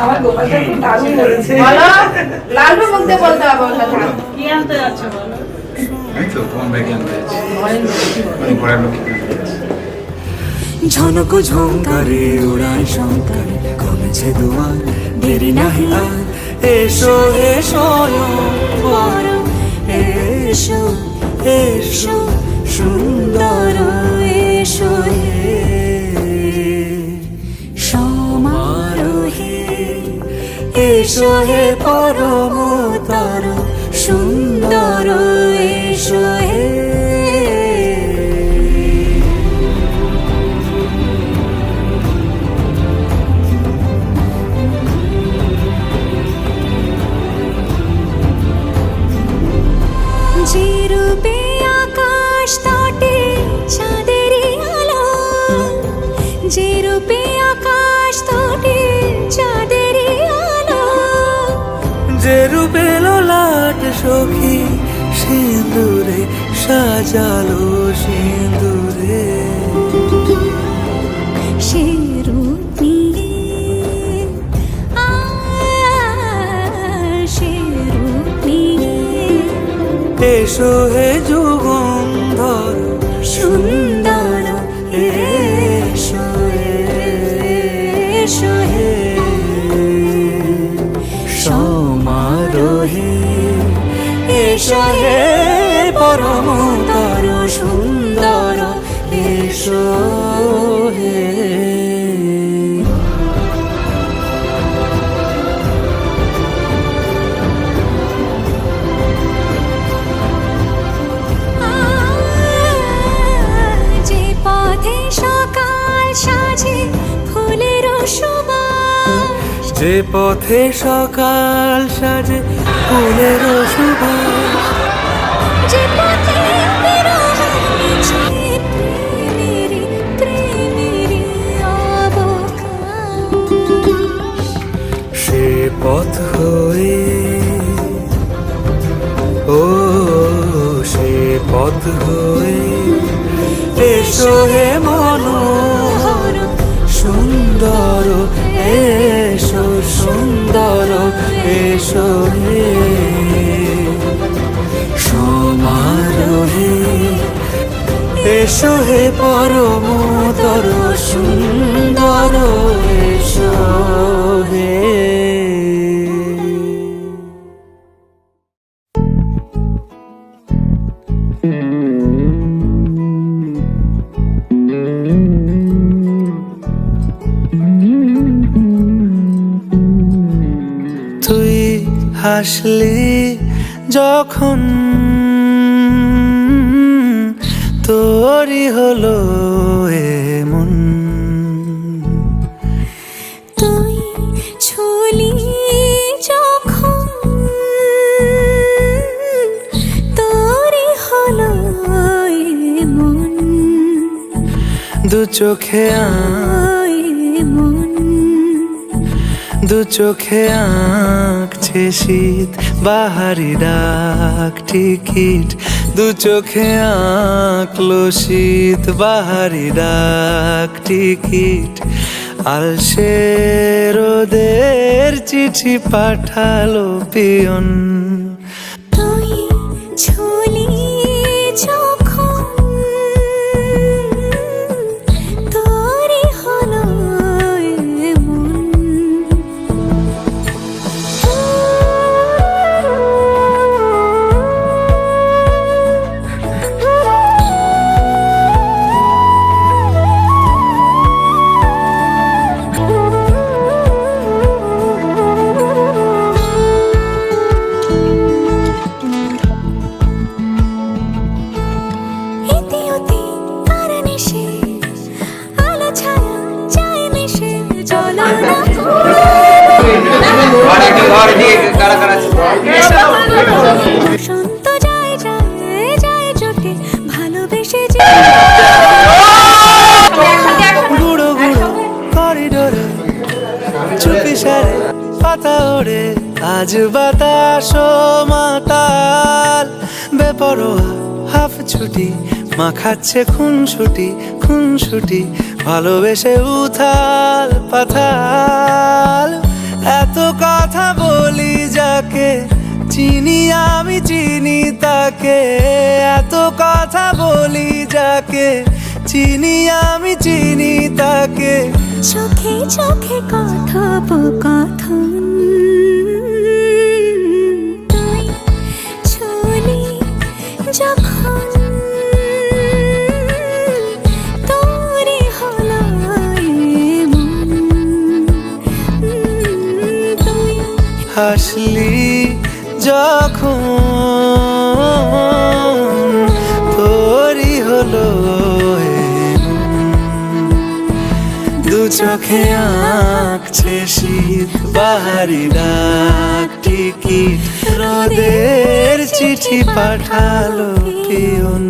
আমার গোপালটা খুব দারুণ বলেছে। বলো, লালু মুখে বলতে হবে ওর কথা। কি আনতে যাচ্ছে বলো? এই তো তোমার ব্যাগে আনতে যাচ্ছি, মানে ঘোড়ার লক্ষ্মী আনতে যাচ্ছি। ঝনক ঝঙ্কারে উড়ায় শঙ্কারে কমেছে দুয়ার, দেরি নাহি আর এসো এসো বড় এসো এসো সুন্দর এসো হে সমারোহে এসো হে পরমতর সুন্দর এসো হে। যে রূপে আকাশ তটে চাঁদেরই আলো, যে রূপে আকাশ তটে চাঁদেরই আলো, যে রূপে লোলাট সখী সিঁদুরে সাজালো সিঁদুরে, সে রূপ নিয়ে সে রূপ নিয়ে এসো হে যুগন্ধর সুন্দর এসো এসো হে সমারোহে এসো হে পরমতর সুন্দর এসো হে। যে পথে সকাল সাজে ফুলের সুবাস, যে পথে সকাল সাজে ফুলের সুবাস, যে পথে প্রেমেরই প্রেমেরই অবকাশ, সে পথ হয়ে ও সে পথ হয়ে এসো হে মনোহর সুন্দর এসো সুন্দর এসো হে সমারোহে এসো হে পরমতর সুন্দর এসো হে। তুই হাসলি যখন তোরই হলো এমন, তুই ছুলি যখন তোরই হলো এমন, দু চোখে এমন দু চোখে আঁকছে শীত বাহারি ডাক টিকিট, দু চোখে আঁকলো শীত বাহারি ডাক টিকিট, আলসে রোদের চিঠি পাঠালো পিয়ন, তুই ছুলি যখন তোরই হলো এমন। বসন্ত যায় যায় যায় জোটে ভালোবেসে যে গুঁড়ো গুঁড়ো করিডোরে চুপি সারে পাতা ওড়ে, আজ বাতাস মাতাল বেপরোয়া হাফ ছুটি মাখাচ্ছে খুনসুটি ভালোবেসে উথাল পাথাল, এত কথা বলি যাকে চিনি আমি চিনি তাকে, এত কথা বলি যাকে চিনি আমি চিনি তাকে। চোখে চোখে কথোপকথন, তুই ছুলি যখন তোরই হলো এমন, তুই হাসলি যখন তোরই হলো দু চোখে আঁকছে শীত বাহারি ডাক টিকিট, রোদের চিঠি পাঠালো পিয়ন।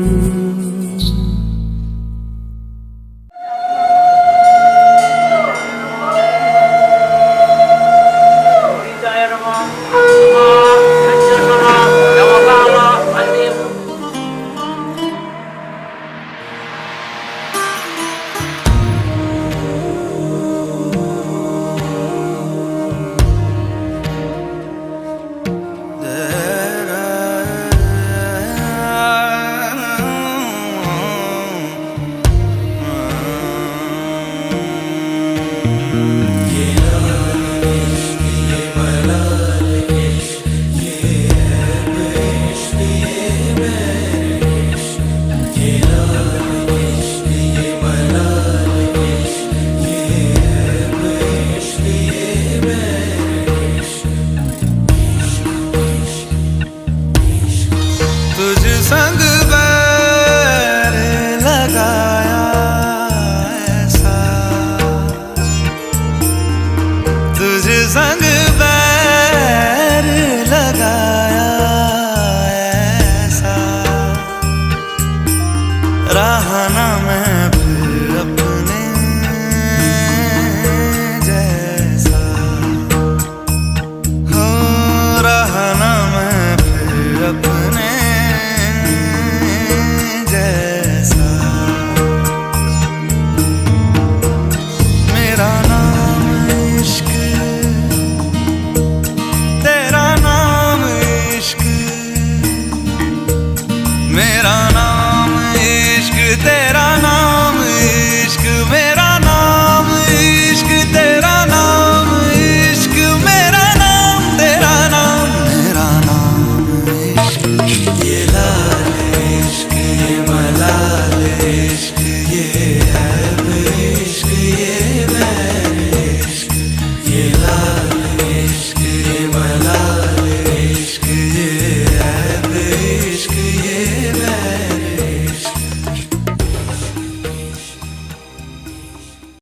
तुझ संग बैर लगा